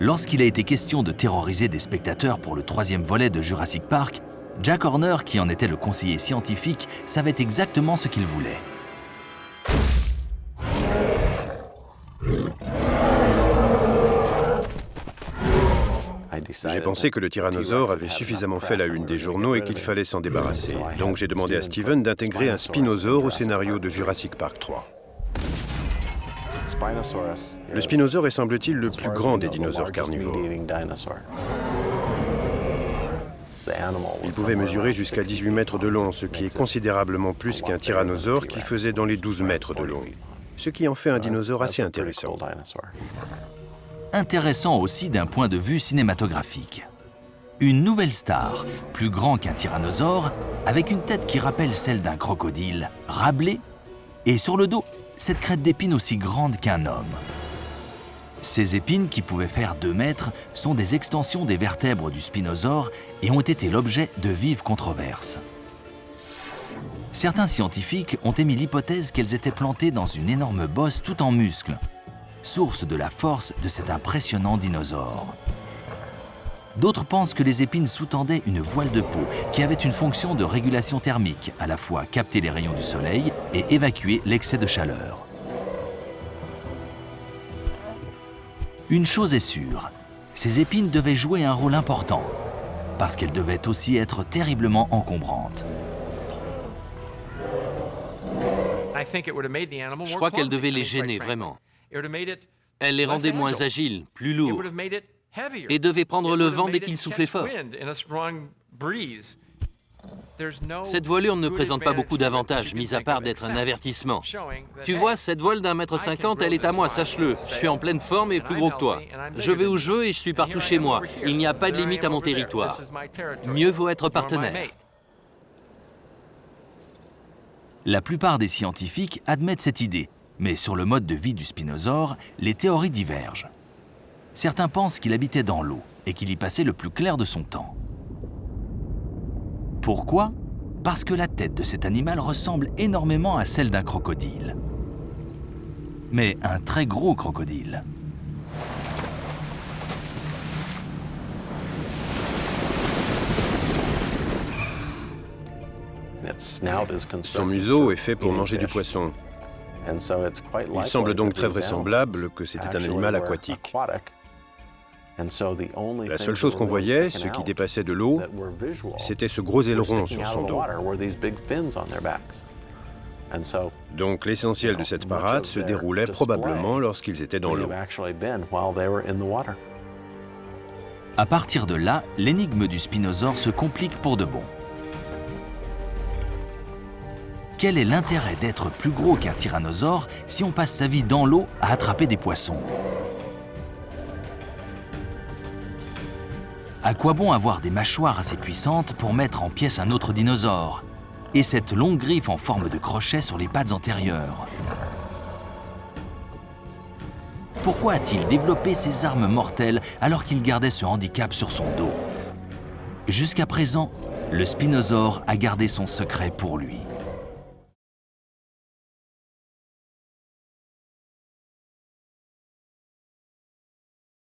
Lorsqu'il a été question de terroriser des spectateurs pour le 3e volet de Jurassic Park, Jack Horner, qui en était le conseiller scientifique, savait exactement ce qu'il voulait. J'ai pensé que le tyrannosaure avait suffisamment fait la une des journaux et qu'il fallait s'en débarrasser. Donc j'ai demandé à Steven d'intégrer un spinosaure au scénario de Jurassic Park 3. Le spinosaure est, semble-t-il, le plus grand des dinosaures carnivores. Il pouvait mesurer jusqu'à 18 mètres de long, ce qui est considérablement plus qu'un tyrannosaure qui faisait dans les 12 mètres de long. Ce qui en fait un dinosaure assez intéressant. Intéressant aussi d'un point de vue cinématographique. Une nouvelle star, plus grand qu'un tyrannosaure, avec une tête qui rappelle celle d'un crocodile, râblé, et sur le dos, cette crête d'épines aussi grande qu'un homme. Ces épines, qui pouvaient faire 2 mètres, sont des extensions des vertèbres du spinosaure et ont été l'objet de vives controverses. Certains scientifiques ont émis l'hypothèse qu'elles étaient plantées dans une énorme bosse tout en muscles, source de la force de cet impressionnant dinosaure. D'autres pensent que les épines sous-tendaient une voile de peau qui avait une fonction de régulation thermique, à la fois capter les rayons du soleil et évacuer l'excès de chaleur. Une chose est sûre, ces épines devaient jouer un rôle important, parce qu'elles devaient aussi être terriblement encombrantes. Je crois qu'elle devait les gêner, vraiment. Elle les rendait moins agiles, plus lourds, et devait prendre le vent dès qu'il soufflait fort. Cette voilure ne présente pas beaucoup d'avantages, mis à part d'être un avertissement. Tu vois, cette voile d'1,50 m, elle est à moi, sache-le. Je suis en pleine forme et plus gros que toi. Je vais où je veux et je suis partout chez moi. Il n'y a pas de limite à mon territoire. Mieux vaut être partenaire. La plupart des scientifiques admettent cette idée, mais sur le mode de vie du spinosaure, les théories divergent. Certains pensent qu'il habitait dans l'eau et qu'il y passait le plus clair de son temps. Pourquoi? Parce que la tête de cet animal ressemble énormément à celle d'un crocodile. Mais un très gros crocodile. Son museau est fait pour manger du poisson. Il semble donc très vraisemblable que c'était un animal aquatique. La seule chose qu'on voyait, ce qui dépassait de l'eau, c'était ce gros aileron sur son dos. Donc l'essentiel de cette parade se déroulait probablement lorsqu'ils étaient dans l'eau. À partir de là, l'énigme du spinosaure se complique pour de bon. Quel est l'intérêt d'être plus gros qu'un tyrannosaure si on passe sa vie dans l'eau à attraper des poissons? À quoi bon avoir des mâchoires assez puissantes pour mettre en pièces un autre dinosaure? Et cette longue griffe en forme de crochet sur les pattes antérieures? Pourquoi a-t-il développé ces armes mortelles alors qu'il gardait ce handicap sur son dos? Jusqu'à présent, le spinosaure a gardé son secret pour lui.